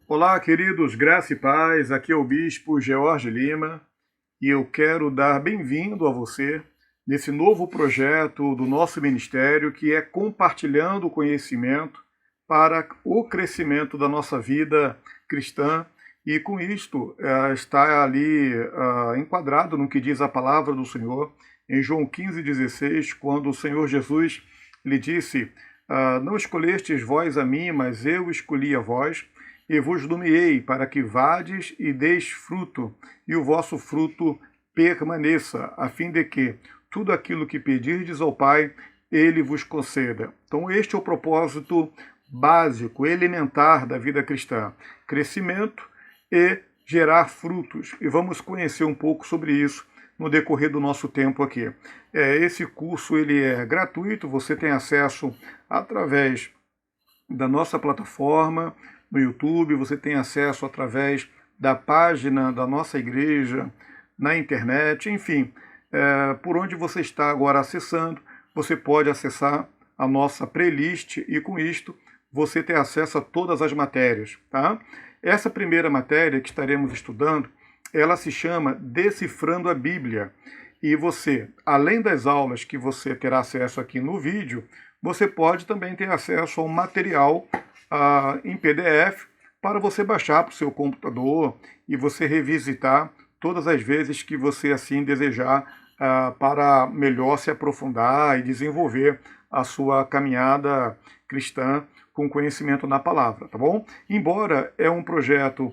Olá, queridos, graça e paz. Aqui é o Bispo George Lima e eu quero dar bem-vindo a você nesse novo projeto do nosso ministério que é compartilhando o conhecimento para o crescimento da nossa vida cristã. E com isto está ali enquadrado no que diz a palavra do Senhor em João 15,16, quando o Senhor Jesus lhe disse: não escolhestes vós a mim, mas eu escolhi a vós e vos nomeei para que vades e deis fruto, e o vosso fruto permaneça, a fim de que tudo aquilo que pedirdes ao Pai, Ele vos conceda. Então este é o propósito básico, elementar da vida cristã: crescimento e gerar frutos. E vamos conhecer um pouco sobre isso no decorrer do nosso tempo aqui. Esse curso ele é gratuito, você tem acesso através da nossa plataforma no YouTube, você tem acesso através da página da nossa igreja na internet, enfim, por onde você está agora acessando, você pode acessar a nossa playlist e com isto você ter acesso a todas as matérias, tá? Essa primeira matéria que estaremos estudando, ela se chama Decifrando a Bíblia. E você, além das aulas que você terá acesso aqui no vídeo, você pode também ter acesso a um material em PDF para você baixar para o seu computador e você revisitar todas as vezes que você assim desejar para melhor se aprofundar e desenvolver a sua caminhada cristã com conhecimento na palavra, tá bom? Embora é um projeto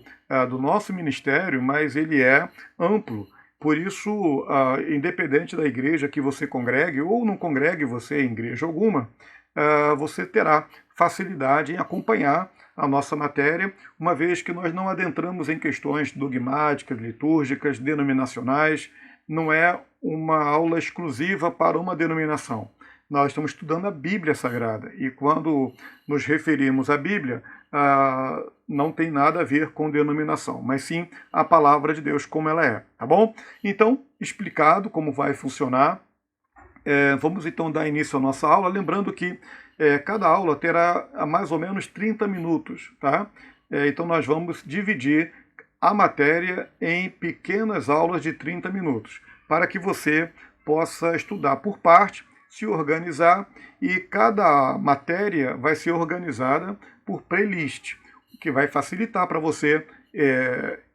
do nosso ministério, mas ele é amplo. Por isso, independente da igreja que você congregue ou não congregue você em igreja alguma, você terá facilidade em acompanhar a nossa matéria, uma vez que nós não adentramos em questões dogmáticas, litúrgicas, denominacionais. Não é uma aula exclusiva para uma denominação. Nós estamos estudando a Bíblia Sagrada e quando nos referimos à Bíblia, não tem nada a ver com denominação, mas sim a palavra de Deus como ela é, tá bom? Então, explicado como vai funcionar, vamos então dar início à nossa aula, lembrando que cada aula terá mais ou menos 30 minutos, tá? Então nós vamos dividir a matéria em pequenas aulas de 30 minutos, para que você possa estudar por parte, se organizar, e cada matéria vai ser organizada por playlist, o que vai facilitar para você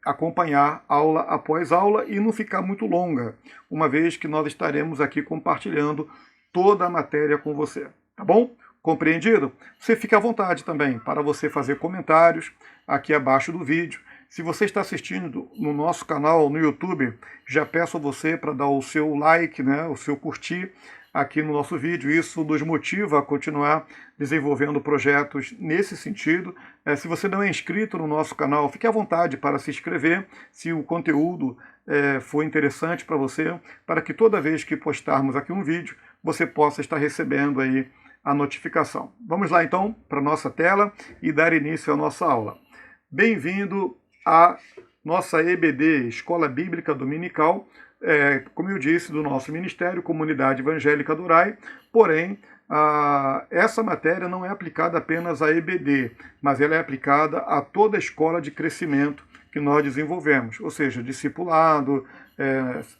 acompanhar aula após aula e não ficar muito longa, uma vez que nós estaremos aqui compartilhando toda a matéria com você, tá bom? Compreendido? Você fica à vontade também para você fazer comentários aqui abaixo do vídeo. Se você está assistindo no nosso canal no YouTube, já peço a você para dar o seu like, né, o seu curtir aqui no nosso vídeo. Isso nos motiva a continuar desenvolvendo projetos nesse sentido. Se você não é inscrito no nosso canal, fique à vontade para se inscrever, se o conteúdo for interessante para você, para que toda vez que postarmos aqui um vídeo, você possa estar recebendo aí a notificação. Vamos lá então para a nossa tela e dar início à nossa aula. Bem-vindo à nossa EBD, Escola Bíblica Dominical, como eu disse, do nosso Ministério, Comunidade Evangélica do Urai, porém, essa matéria não é aplicada apenas à EBD, mas ela é aplicada a toda a escola de crescimento que nós desenvolvemos, ou seja, discipulado,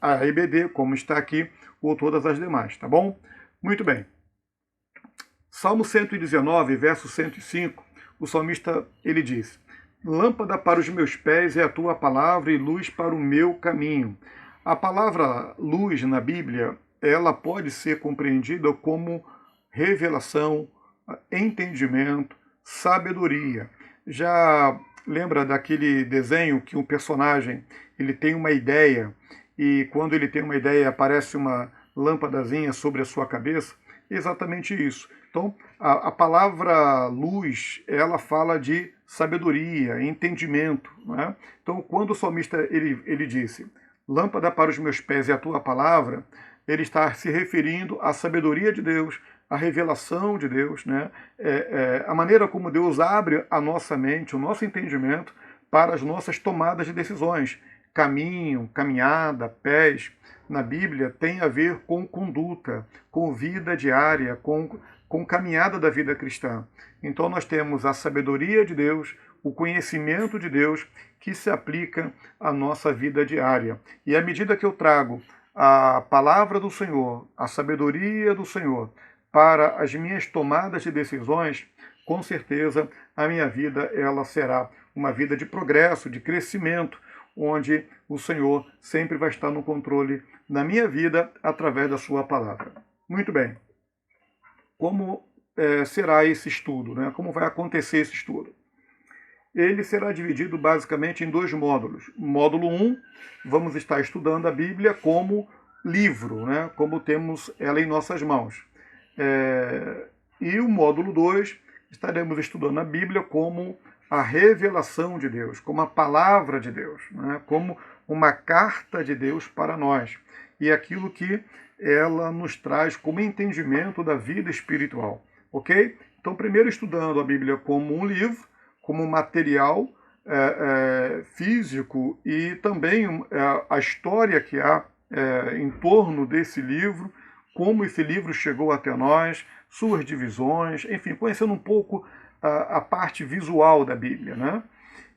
a EBD, como está aqui, ou todas as demais, tá bom? Muito bem. Salmo 119, verso 105, o salmista, ele diz: lâmpada para os meus pés é a tua palavra e luz para o meu caminho. A palavra luz na Bíblia, ela pode ser compreendida como revelação, entendimento, sabedoria. Já lembra daquele desenho que um personagem ele tem uma ideia e quando ele tem uma ideia aparece uma lâmpadazinha sobre a sua cabeça? Exatamente isso. Então, a palavra luz, ela fala de sabedoria, entendimento. Né? Então, quando o salmista ele disse, lâmpada para os meus pés é a tua palavra, ele está se referindo à sabedoria de Deus, à revelação de Deus, né? A maneira como Deus abre a nossa mente, o nosso entendimento para as nossas tomadas de decisões. Caminho, caminhada, pés, na Bíblia tem a ver com conduta, com vida diária, com com caminhada da vida cristã. Então nós temos a sabedoria de Deus, o conhecimento de Deus que se aplica à nossa vida diária. E à medida que eu trago a palavra do Senhor, a sabedoria do Senhor para as minhas tomadas de decisões, com certeza a minha vida ela será uma vida de progresso, de crescimento, onde o Senhor sempre vai estar no controle na minha vida através da sua palavra. Muito bem. Como será esse estudo, né? Como vai acontecer esse estudo? Ele será dividido basicamente em 2 módulos. Módulo 1, vamos estar estudando a Bíblia como livro, né? Como temos ela em nossas mãos. E o módulo 2, estaremos estudando a Bíblia como a revelação de Deus, como a palavra de Deus, né? Como uma carta de Deus para nós. E aquilo que ela nos traz como entendimento da vida espiritual. Ok? Então, primeiro estudando a Bíblia como um livro, como um material físico e também a história que há em torno desse livro, como esse livro chegou até nós, suas divisões, enfim, conhecendo um pouco a parte visual da Bíblia, né?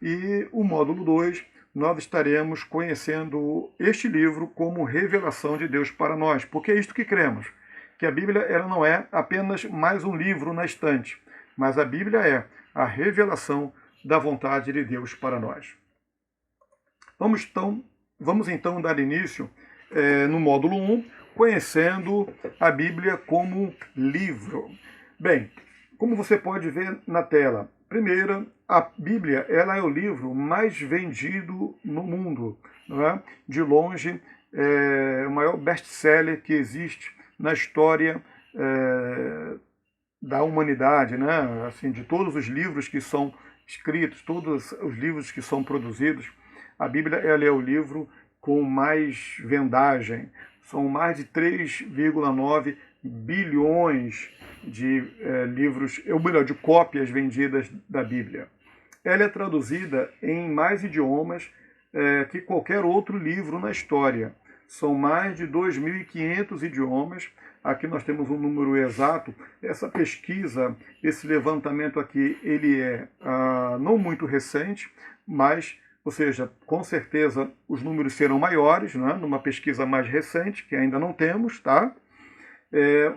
E o módulo 2, nós estaremos conhecendo este livro como revelação de Deus para nós, porque é isto que cremos, que a Bíblia ela não é apenas mais um livro na estante, mas a Bíblia é a revelação da vontade de Deus para nós. Vamos então dar início no módulo 1, conhecendo a Bíblia como livro. Bem, como você pode ver na tela, primeiro, a Bíblia ela é o livro mais vendido no mundo, não é? De longe, o maior best-seller que existe na história da humanidade, né? Assim, de todos os livros que são escritos, todos os livros que são produzidos, a Bíblia ela é o livro com mais vendagem. São mais de 3,9 bilhões de livros, ou melhor, de cópias vendidas da Bíblia. Ela é traduzida em mais idiomas que qualquer outro livro na história. São mais de 2.500 idiomas. Aqui nós temos um número exato. Essa pesquisa, esse levantamento aqui, ele é não muito recente, mas, ou seja, com certeza os números serão maiores, né, numa pesquisa mais recente, que ainda não temos, tá?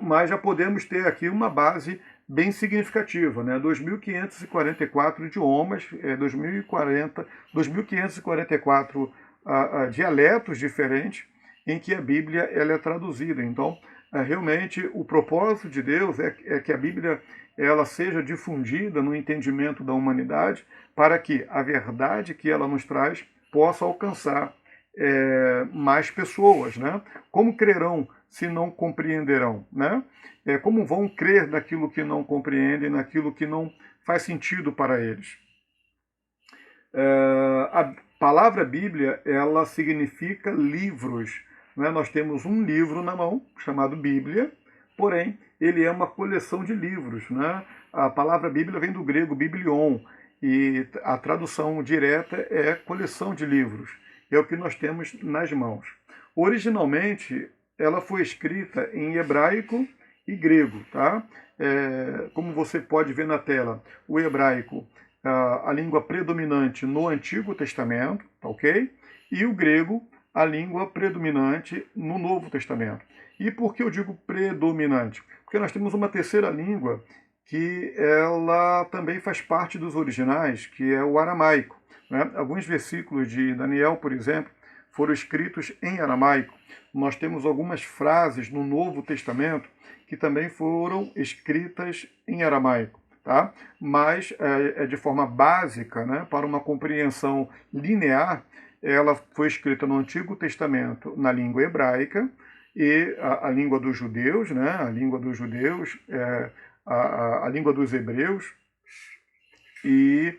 Mas já podemos ter aqui uma base bem significativa, né? 2.544 idiomas, 2.544 dialetos diferentes em que a Bíblia ela é traduzida. Então, realmente, o propósito de Deus é que a Bíblia ela seja difundida no entendimento da humanidade para que a verdade que ela nos traz possa alcançar mais pessoas, né? Como crerão se não compreenderão, né? Como vão crer naquilo que não compreendem, naquilo que não faz sentido para eles? A palavra Bíblia, ela significa livros, né? Nós temos um livro na mão, chamado Bíblia, porém, ele é uma coleção de livros, né? A palavra Bíblia vem do grego biblion, e a tradução direta é coleção de livros. É o que nós temos nas mãos. Originalmente, ela foi escrita em hebraico e grego, tá? Como você pode ver na tela, o hebraico, a língua predominante no Antigo Testamento, tá ok? E o grego, a língua predominante no Novo Testamento. E por que eu digo predominante? Porque nós temos uma terceira língua que ela também faz parte dos originais, que é o aramaico, né? Alguns versículos de Daniel, por exemplo, foram escritos em aramaico. Nós temos algumas frases no Novo Testamento que também foram escritas em aramaico, tá? Mas de forma básica, né, para uma compreensão linear, ela foi escrita no Antigo Testamento na língua hebraica e a língua dos judeus, né, a língua dos judeus, a língua dos hebreus, e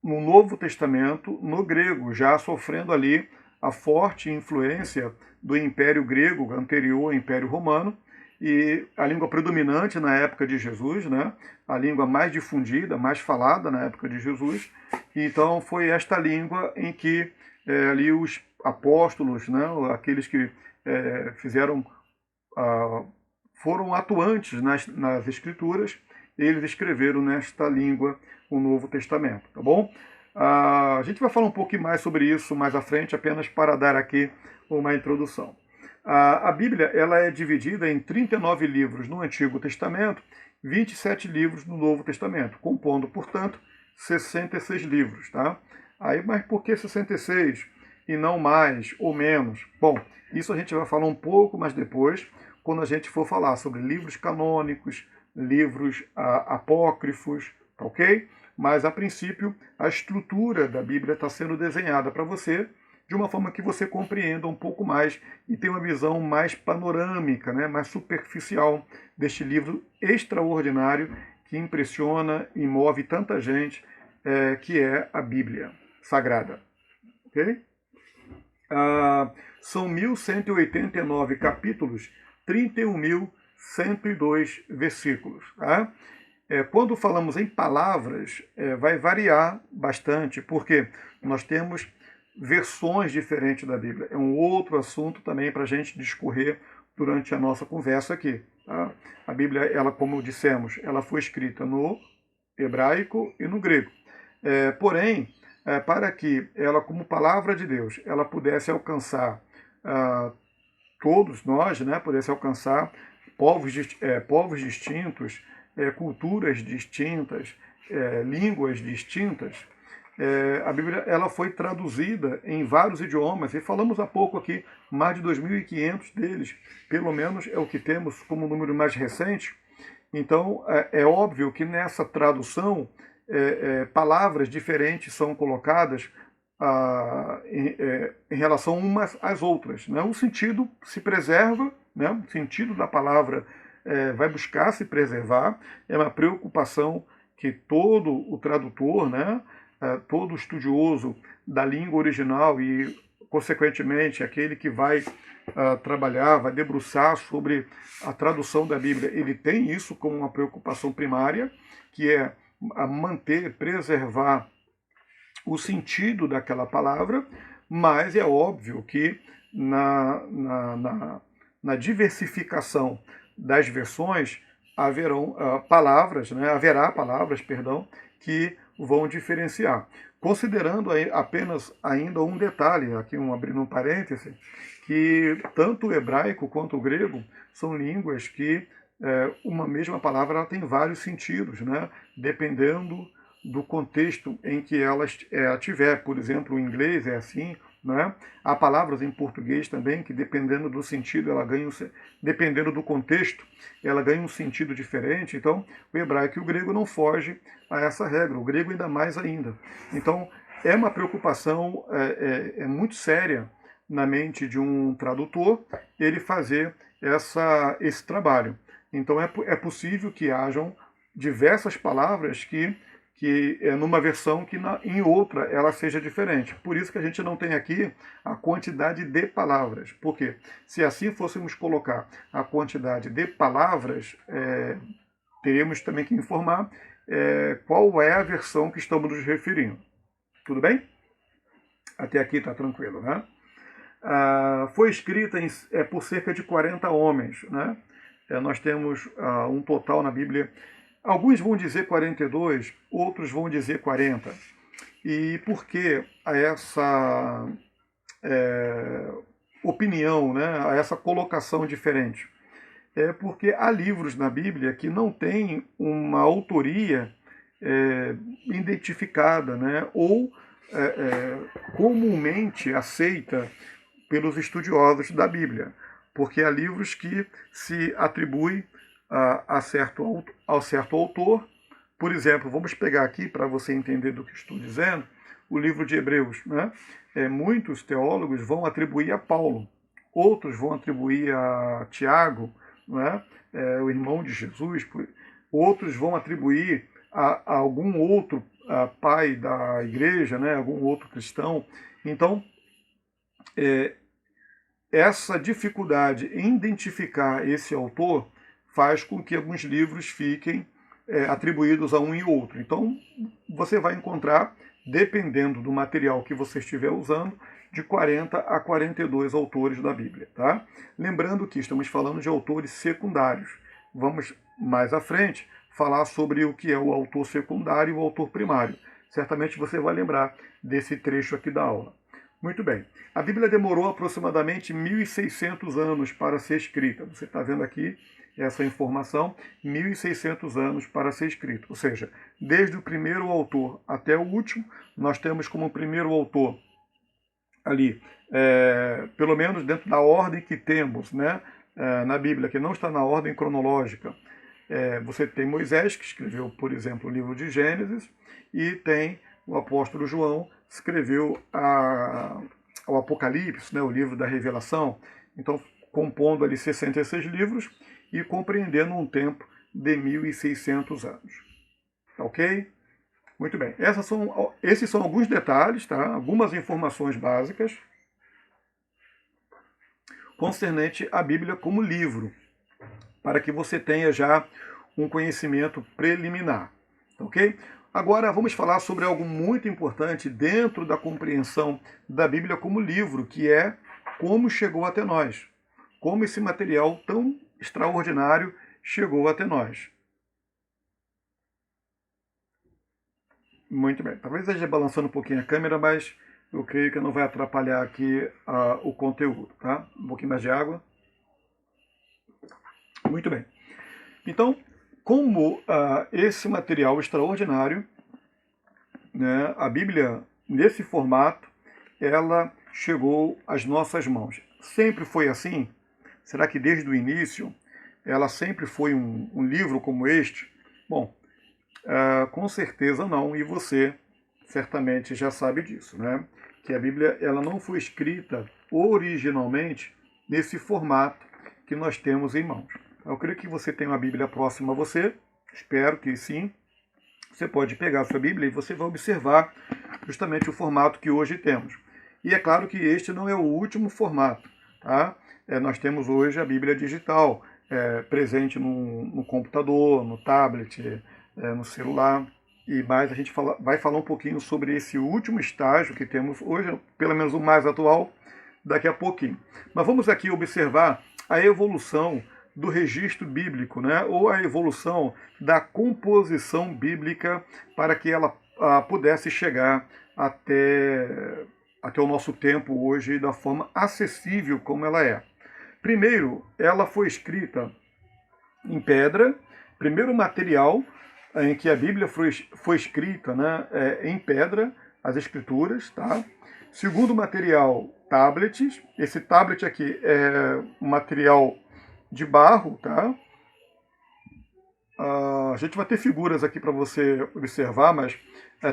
no Novo Testamento, no grego, já sofrendo ali a forte influência do Império Grego, anterior ao Império Romano, e a língua predominante na época de Jesus, né? A língua mais difundida, mais falada na época de Jesus. Então foi esta língua em que ali os apóstolos, né? Aqueles que foram atuantes nas Escrituras, eles escreveram nesta língua o Novo Testamento, tá bom? A gente vai falar um pouquinho mais sobre isso mais à frente, apenas para dar aqui uma introdução. A Bíblia ela é dividida em 39 livros no Antigo Testamento, 27 livros no Novo Testamento, compondo, portanto, 66 livros, tá? Aí, mas por que 66 e não mais ou menos? Bom, isso a gente vai falar um pouco mais depois, quando a gente for falar sobre livros canônicos, livros apócrifos, tá ok? Mas, a princípio, a estrutura da Bíblia está sendo desenhada para você de uma forma que você compreenda um pouco mais e tenha uma visão mais panorâmica, né, mais superficial deste livro extraordinário que impressiona e move tanta gente, que é a Bíblia Sagrada. Okay? São 1.189 capítulos, 31.102 versículos. Tá? Quando falamos em palavras, vai variar bastante, porque nós temos versões diferentes da Bíblia. É um outro assunto também para a gente discorrer durante a nossa conversa aqui. Tá? A Bíblia, ela, como dissemos, ela foi escrita no hebraico e no grego. Porém, para que ela, como palavra de Deus, ela pudesse alcançar todos nós, né, pudesse alcançar povos distintos, culturas distintas, línguas distintas, a Bíblia ela foi traduzida em vários idiomas, e falamos há pouco aqui, mais de 2.500 deles, pelo menos é o que temos como número mais recente. Então, é óbvio que nessa tradução, palavras diferentes são colocadas em relação umas às outras. Né? O sentido se preserva, né? O sentido da palavra vai buscar se preservar, é uma preocupação que todo o tradutor, né? Todo estudioso da língua original e, consequentemente, aquele que vai trabalhar, vai debruçar sobre a tradução da Bíblia, ele tem isso como uma preocupação primária, que é manter, preservar o sentido daquela palavra, mas é óbvio que na diversificação das versões haverão palavras, né, haverá palavras, perdão, que vão diferenciar. Considerando apenas ainda um detalhe, aqui abrindo um parêntese, que tanto o hebraico quanto o grego são línguas que uma mesma palavra ela tem vários sentidos, né? Dependendo do contexto em que ela tiver. Por exemplo, o inglês é assim, né? Há palavras em português também que, dependendo do sentido, dependendo do contexto, ela ganha um sentido diferente. Então, o hebraico e o grego não fogem a essa regra, o grego ainda mais ainda. Então, é uma preocupação muito séria na mente de um tradutor ele fazer esse trabalho. Então, é possível que hajam diversas palavras que numa versão que em outra ela seja diferente. Por isso que a gente não tem aqui a quantidade de palavras. Porque se assim fôssemos colocar a quantidade de palavras, teríamos também que informar qual é a versão que estamos nos referindo. Tudo bem? Até aqui está tranquilo, né? Foi escrita por cerca de 40 homens, né? Nós temos um total na Bíblia. Alguns vão dizer 42, outros vão dizer 40. E por que essa opinião, né, essa colocação diferente? É porque há livros na Bíblia que não têm uma autoria identificada, né, ou comumente aceita pelos estudiosos da Bíblia. Porque há livros que se atribuem ao certo autor. Por exemplo, vamos pegar aqui, para você entender do que estou dizendo, o livro de Hebreus. Né? Muitos teólogos vão atribuir a Paulo, outros vão atribuir a Tiago, né? O irmão de Jesus, outros vão atribuir a algum outro pai da igreja, né? Algum outro cristão. Então, essa dificuldade em identificar esse autor faz com que alguns livros fiquem atribuídos a um e outro. Então, você vai encontrar dependendo do material que você estiver usando, de 40 a 42 autores da Bíblia, tá? Lembrando que estamos falando de autores secundários. Vamos mais à frente falar sobre o que é o autor secundário e o autor primário. Certamente você vai lembrar desse trecho aqui da aula. Muito bem. A Bíblia demorou aproximadamente 1.600 anos para ser escrita. Você está vendo aqui essa informação, 1.600 anos para ser escrita. Ou seja, desde o primeiro autor até o último, nós temos como primeiro autor ali, pelo menos dentro da ordem que temos, né, na Bíblia, que não está na ordem cronológica. Você tem Moisés, que escreveu, por exemplo, o livro de Gênesis, e tem o apóstolo João, que escreveu o Apocalipse, né, o livro da Revelação. Então, compondo ali 66 livros e compreendendo um tempo de 1.600 anos. Ok? Muito bem. Esses são alguns detalhes, tá? Algumas informações básicas concernente à Bíblia como livro, para que você tenha já um conhecimento preliminar. Ok? Agora vamos falar sobre algo muito importante dentro da compreensão da Bíblia como livro, que é como chegou até nós. Como esse material tão extraordinário chegou até nós. Muito bem. Talvez esteja balançando um pouquinho a câmera, mas eu creio que não vai atrapalhar aqui o conteúdo, tá? Um pouquinho mais de água. Muito bem. Então, como esse material extraordinário, né, a Bíblia, nesse formato, ela chegou às nossas mãos. Sempre foi assim? Será que desde o início ela sempre foi um livro como este? Bom, com certeza não, e você certamente já sabe disso, né? Que a Bíblia ela não foi escrita originalmente nesse formato que nós temos em mãos. Eu creio que você tem uma Bíblia próxima a você, espero que sim. Você pode pegar a sua Bíblia e você vai observar justamente o formato que hoje temos. E é claro que este não é o último formato, tá? Nós temos hoje a Bíblia digital, presente no computador, no tablet, no celular. E mais a gente vai falar um pouquinho sobre esse último estágio que temos hoje, pelo menos o mais atual, daqui a pouquinho. Mas vamos aqui observar a evolução do registro bíblico, né? Ou a evolução da composição bíblica para que ela pudesse chegar até o nosso tempo hoje da forma acessível como ela é. Primeiro, ela foi escrita em pedra, primeiro material em que a Bíblia foi escrita, né, em pedra, as escrituras, tá? Segundo material, tablets. Esse tablet aqui é um material de barro, tá? A gente vai ter figuras aqui para você observar, mas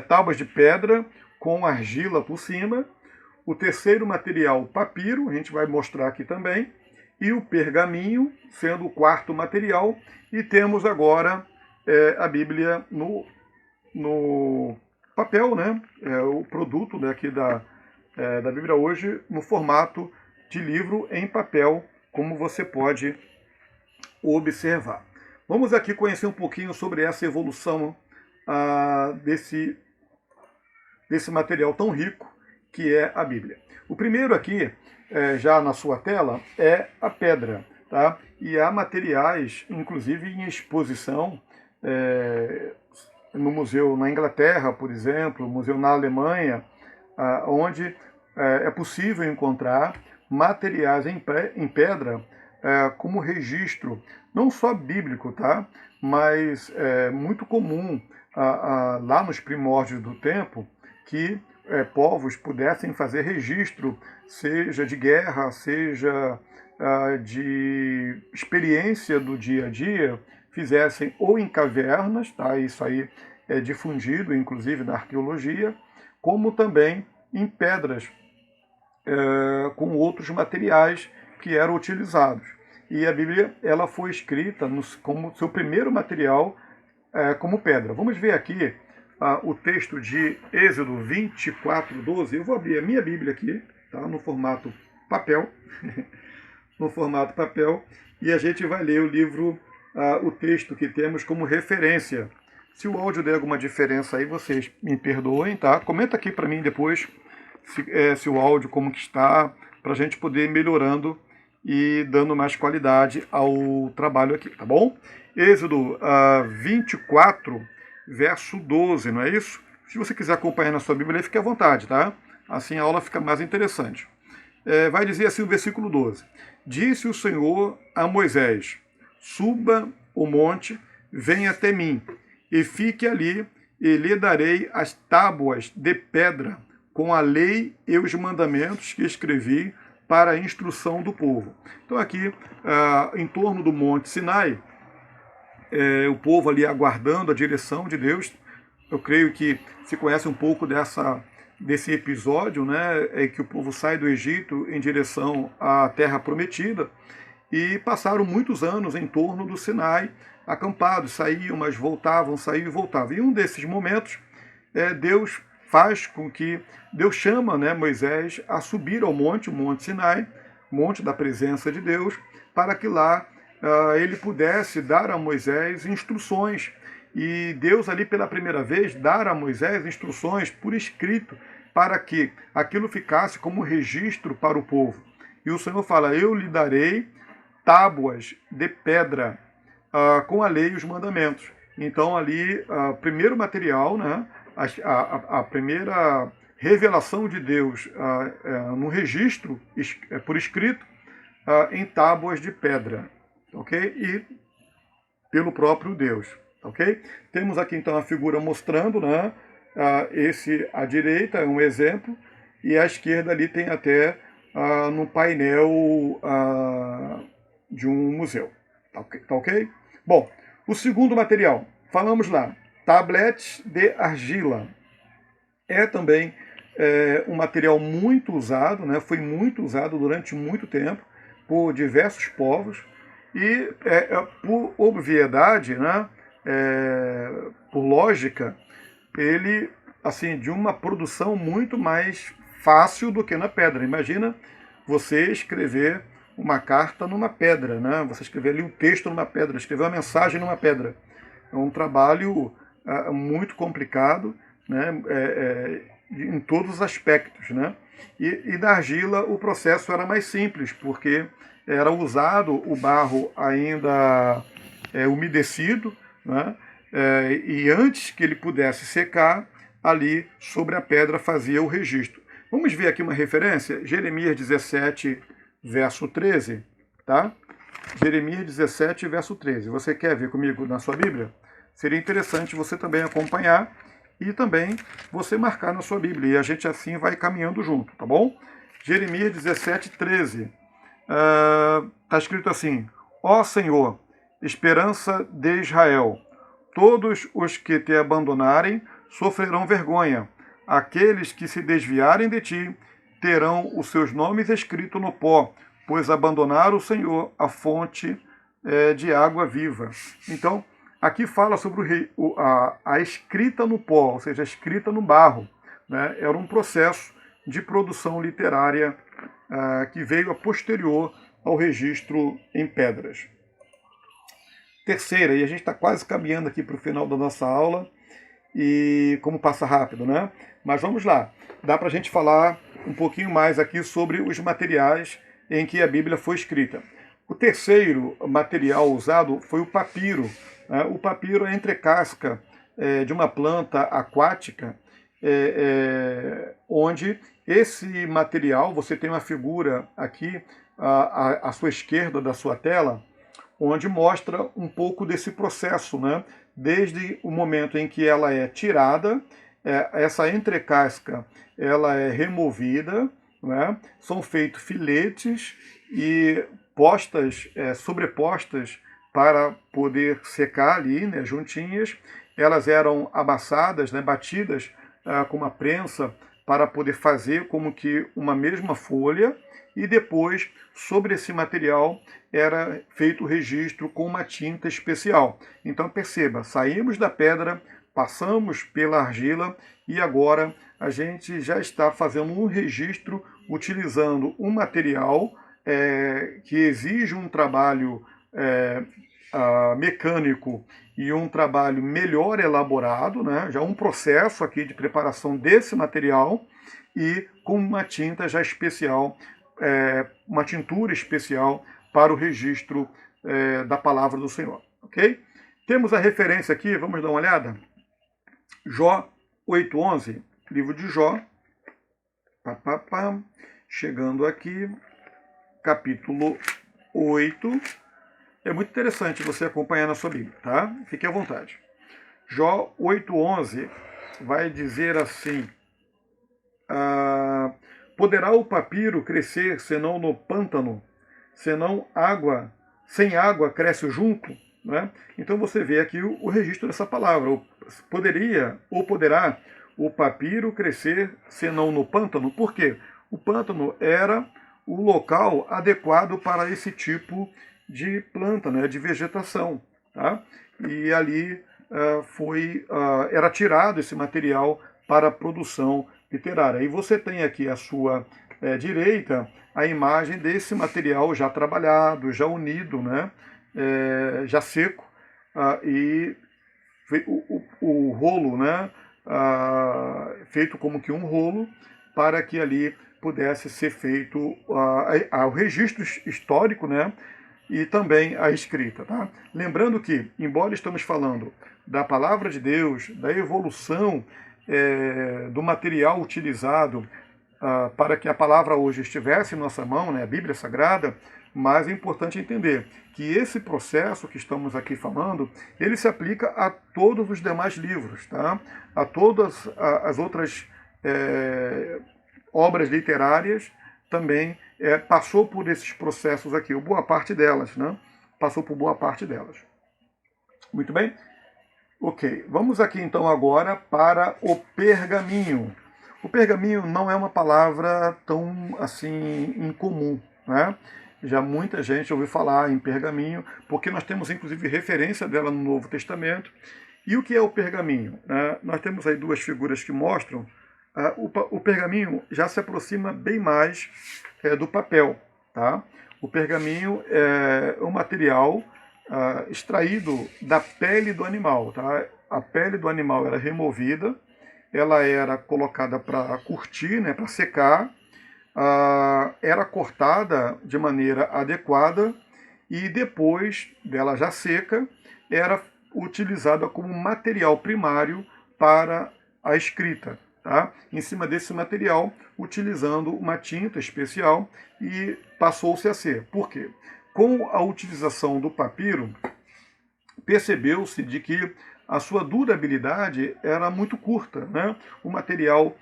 tábuas de pedra com argila por cima. O terceiro material, papiro, a gente vai mostrar aqui também. E o pergaminho, sendo o quarto material. E temos agora a Bíblia no papel, né? O produto daqui da Bíblia hoje no formato de livro em papel, como você pode observar. Vamos aqui conhecer um pouquinho sobre essa evolução desse material tão rico que é a Bíblia. O primeiro aqui, já na sua tela, é a pedra, tá? E há materiais, inclusive em exposição, no museu na Inglaterra, por exemplo, museu na Alemanha, onde é possível encontrar materiais em pedra como registro, não só bíblico, tá? Mas é muito comum lá nos primórdios do tempo que povos pudessem fazer registro, seja de guerra, seja de experiência do dia a dia, fizessem ou em cavernas, tá? Isso aí é difundido, inclusive na arqueologia, como também em pedras com outros materiais que eram utilizados. E a Bíblia ela foi escrita como seu primeiro material como pedra. Vamos ver aqui o texto de Êxodo 24:12. Eu vou abrir a minha Bíblia aqui, tá? No formato papel, no formato papel, e a gente vai ler o livro, o texto que temos como referência Se o áudio der alguma diferença aí, vocês me perdoem, tá? Comenta aqui para mim depois se o áudio como que está, para a gente poder ir melhorando e dando mais qualidade ao trabalho aqui, tá bom? Êxodo 24, verso 12, não é isso? Se você quiser acompanhar na sua Bíblia, fique à vontade, tá? Assim a aula fica mais interessante. Vai dizer assim o versículo 12. Disse o Senhor a Moisés, suba o monte, venha até mim, e fique ali, e lhe darei as tábuas de pedra, com a lei e os mandamentos que escrevi para a instrução do povo. Então aqui, em torno do Monte Sinai, o povo ali aguardando a direção de Deus. Eu creio que se conhece um pouco desse episódio, né, que o povo sai do Egito em direção à Terra Prometida, e passaram muitos anos em torno do Sinai, acampados, saíam, mas voltavam, saíam e voltavam. E um desses momentos, Deus faz com que, Deus chama, né, Moisés a subir ao monte, o Monte Sinai, monte da presença de Deus, para que lá ele pudesse dar a Moisés instruções. E Deus ali pela primeira vez dar a Moisés instruções por escrito, para que aquilo ficasse como registro para o povo. E o Senhor fala, eu lhe darei tábuas de pedra com a lei e os mandamentos. Então ali, o primeiro material, né, a primeira revelação de Deus no registro por escrito em tábuas de pedra, ok? E pelo próprio Deus, ok? Temos aqui então a figura mostrando, né, esse à direita é um exemplo, e à esquerda ali tem até no painel de um museu, tá ok? Bom, o segundo material, falamos lá, tabletes de argila. É também um material muito usado, né, foi muito usado durante muito tempo por diversos povos, e por obviedade, né, por lógica, ele, assim, de uma produção muito mais fácil do que na pedra. Imagina você escrever uma carta numa pedra, né? Você escrever ali um texto numa pedra, escrever uma mensagem numa pedra. É um trabalho muito complicado, né? Em todos os aspectos, né? E da argila o processo era mais simples, porque era usado o barro ainda umedecido, né? E antes que ele pudesse secar, ali sobre a pedra fazia o registro. Vamos ver aqui uma referência, Jeremias 17, verso 13, tá? Jeremias 17, verso 13. Você quer ver comigo na sua Bíblia? Seria interessante você também acompanhar e também você marcar na sua Bíblia, e a gente assim vai caminhando junto, tá bom? Jeremias 17, 13. Está escrito assim, ó Senhor, esperança de Israel, todos os que te abandonarem sofrerão vergonha. Aqueles que se desviarem de ti terão os seus nomes escritos no pó, pois abandonaram o Senhor, a fonte de água viva. Então, aqui fala sobre a escrita no pó, ou seja, a escrita no barro, né? Era um processo de produção literária que veio a posterior ao registro em pedras. Terceira, e a gente está quase caminhando aqui para o final da nossa aula, e como passa rápido, né? Mas vamos lá, dá para a gente falar um pouquinho mais aqui sobre os materiais em que a Bíblia foi escrita. O terceiro material usado foi o papiro. Né? O papiro é a entrecasca de uma planta aquática, onde esse material, você tem uma figura aqui à sua esquerda da sua tela, onde mostra um pouco desse processo, né? Desde o momento em que ela é tirada, essa entrecasca ela é removida, né? São feitos filetes e sobrepostas para poder secar ali, né, juntinhas. Elas eram amassadas, né, batidas com uma prensa para poder fazer como que uma mesma folha, e depois, sobre esse material, era feito o registro com uma tinta especial. Então perceba, saímos da pedra, passamos pela argila e agora a gente já está fazendo um registro utilizando um material que exige um trabalho mecânico e um trabalho melhor elaborado, né? Já um processo aqui de preparação desse material e com uma tinta já especial, uma tintura especial para o registro da palavra do Senhor, ok? Temos a referência aqui, vamos dar uma olhada? Jó 8:11, livro de Jó, chegando aqui, capítulo 8. É muito interessante você acompanhar na sua Bíblia, tá? Fique à vontade. Jó 8:11 vai dizer assim: poderá o papiro crescer senão no pântano, senão água, sem água cresce o junco? Né? Então você vê aqui o registro dessa palavra. Poderia ou poderá o papiro crescer senão no pântano? Por quê? O pântano era o local adequado para esse tipo de planta, né, de vegetação. Tá? E ali era tirado esse material para a produção literária. E você tem aqui à sua direita a imagem desse material já trabalhado, já unido, né, já seco, e o rolo, né, feito como que um rolo, para que ali pudesse ser feito o registro histórico, né, e também a escrita. Tá? Lembrando que, embora estamos falando da palavra de Deus, da evolução do material utilizado para que a palavra hoje estivesse em nossa mão, né, a Bíblia Sagrada, mas é importante entender que esse processo que estamos aqui falando, ele se aplica a todos os demais livros, tá? A todas as outras obras literárias também passou por esses processos aqui, ou boa parte delas, né? Passou por boa parte delas. Muito bem? Ok, vamos aqui então agora para o pergaminho. O pergaminho não é uma palavra tão assim incomum, né? Já muita gente ouviu falar em pergaminho, porque nós temos inclusive referência dela no Novo Testamento. E o que é o pergaminho? Nós temos aí duas figuras que mostram. O pergaminho já se aproxima bem mais do papel. Tá? O pergaminho é um material extraído da pele do animal. Tá? A pele do animal era removida, ela era colocada para curtir, né, para secar, era cortada de maneira adequada e depois dela já seca, era utilizada como material primário para a escrita. Tá? Em cima desse material, utilizando uma tinta especial, e passou-se a ser. Por quê? Com a utilização do papiro, percebeu-se de que a sua durabilidade era muito curta. Né? O material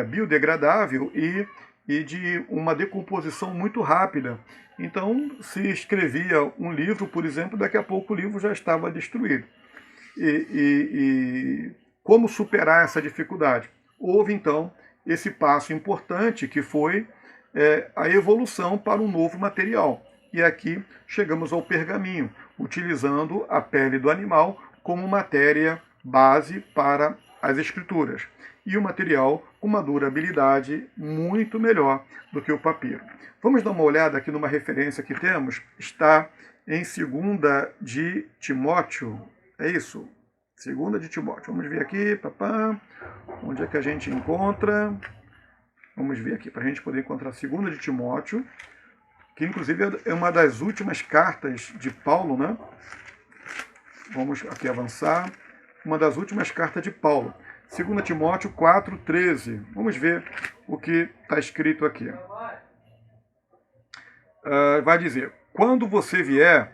biodegradável e de uma decomposição muito rápida. Então, se escrevia um livro, por exemplo, daqui a pouco o livro já estava destruído. E como superar essa dificuldade? Houve, então, esse passo importante que foi a evolução para um novo material. E aqui chegamos ao pergaminho, utilizando a pele do animal como matéria base para as escrituras. E o material com uma durabilidade muito melhor do que o papiro. Vamos dar uma olhada aqui numa referência que temos. Está em 2 de Timóteo. É isso? 2 de Timóteo. Vamos ver aqui. Onde é que a gente encontra? Vamos ver aqui, para a gente poder encontrar 2 de Timóteo, que inclusive é uma das últimas cartas de Paulo, né? Vamos aqui avançar. Uma das últimas cartas de Paulo. 2 Timóteo 4,13. Vamos ver o que está escrito aqui. Vai dizer: quando você vier,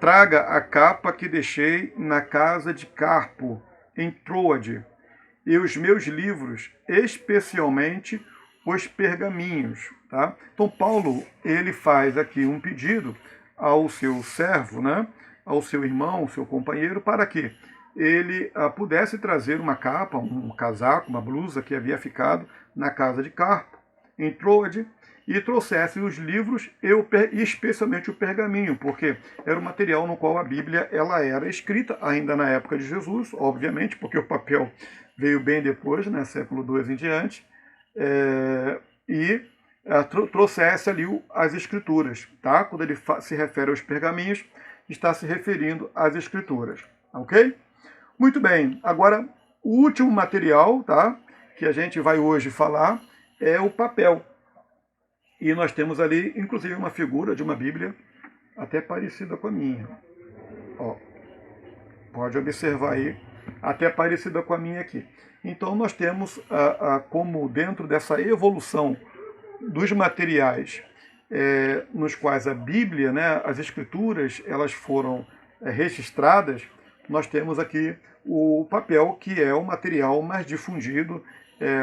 traga a capa que deixei na casa de Carpo, em Troade, e os meus livros, especialmente os pergaminhos. Tá? Então Paulo, ele faz aqui um pedido ao seu servo, né? Ao seu irmão, ao seu companheiro, para que ele pudesse trazer uma capa, um casaco, uma blusa que havia ficado na casa de Carpo, em Troade, e trouxesse os livros e especialmente o pergaminho, porque era o material no qual a Bíblia ela era escrita, ainda na época de Jesus, obviamente, porque o papel veio bem depois, né, século II em diante, e trouxesse ali as escrituras, tá? Quando ele se refere aos pergaminhos, está se referindo às escrituras, ok? Muito bem, agora o último material, tá? Que a gente vai hoje falar é o papel. E nós temos ali, inclusive, uma figura de uma Bíblia até parecida com a minha. Ó, pode observar aí, até parecida com a minha aqui. Então nós temos como dentro dessa evolução dos materiais nos quais a Bíblia, né, as Escrituras, elas foram registradas, nós temos aqui o papel, que é o material mais difundido,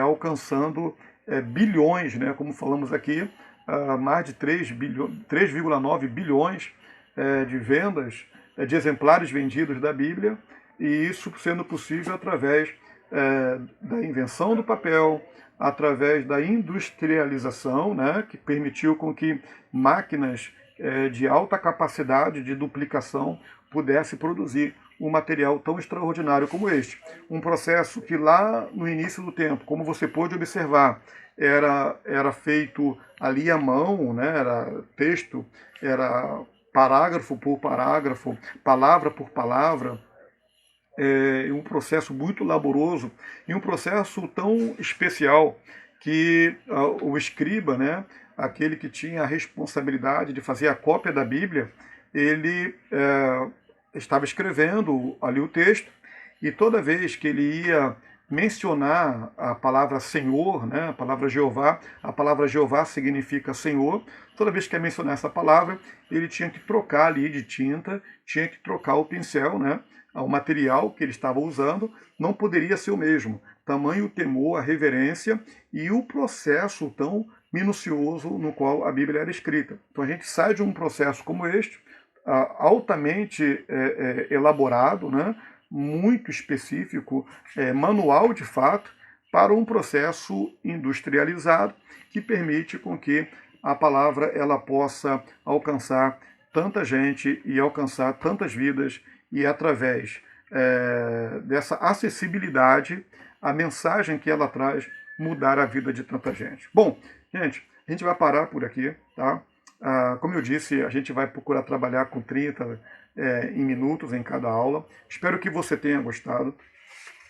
alcançando bilhões, né, como falamos aqui, mais de 3,9 bilhões de vendas, de exemplares vendidos da Bíblia, e isso sendo possível através da invenção do papel, através da industrialização, né, que permitiu com que máquinas de alta capacidade de duplicação pudessem produzir um material tão extraordinário como este. Um processo que lá no início do tempo, como você pôde observar, era feito ali à mão, né, era texto, era parágrafo por parágrafo, palavra por palavra, um processo muito laboroso e um processo tão especial que o escriba, né, aquele que tinha a responsabilidade de fazer a cópia da Bíblia, ele estava escrevendo ali o texto e toda vez que ele ia mencionar a palavra Senhor, né, a palavra Jeová significa Senhor, toda vez que ia mencionar essa palavra, ele tinha que trocar ali de tinta, tinha que trocar o pincel, né, o material que ele estava usando não poderia ser o mesmo. Tamanho o temor, a reverência e o processo tão minucioso no qual a Bíblia era escrita. Então a gente sai de um processo como este, altamente elaborado, né, muito específico, manual de fato, para um processo industrializado que permite com que a palavra ela possa alcançar tanta gente e alcançar tantas vidas e através dessa acessibilidade, a mensagem que ela traz mudar a vida de tanta gente. Bom, gente, a gente vai parar por aqui, tá? Como eu disse, a gente vai procurar trabalhar com 30 em minutos em cada aula. Espero que você tenha gostado.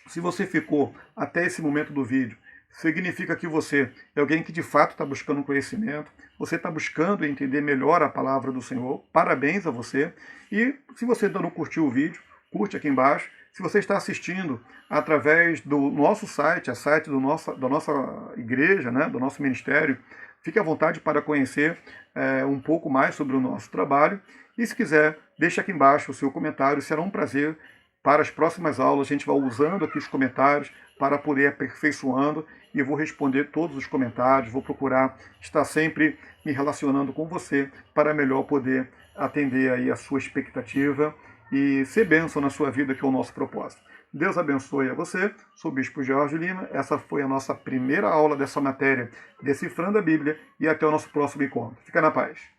Se você ficou até esse momento do vídeo, significa que você é alguém que de fato está buscando conhecimento, você está buscando entender melhor a palavra do Senhor. Parabéns a você. E se você ainda não curtiu o vídeo, curte aqui embaixo. Se você está assistindo através do nosso site, site da nossa igreja, né, do nosso ministério, fique à vontade para conhecer um pouco mais sobre o nosso trabalho. E se quiser, deixe aqui embaixo o seu comentário. Será um prazer. Para as próximas aulas, a gente vai usando aqui os comentários para poder aperfeiçoando e eu vou responder todos os comentários, vou procurar estar sempre me relacionando com você para melhor poder atender aí a sua expectativa e ser bênção na sua vida, que é o nosso propósito. Deus abençoe a você. Sou o Bispo Jorge Lima. Essa foi a nossa primeira aula dessa matéria, Decifrando a Bíblia, e até o nosso próximo encontro. Fica na paz.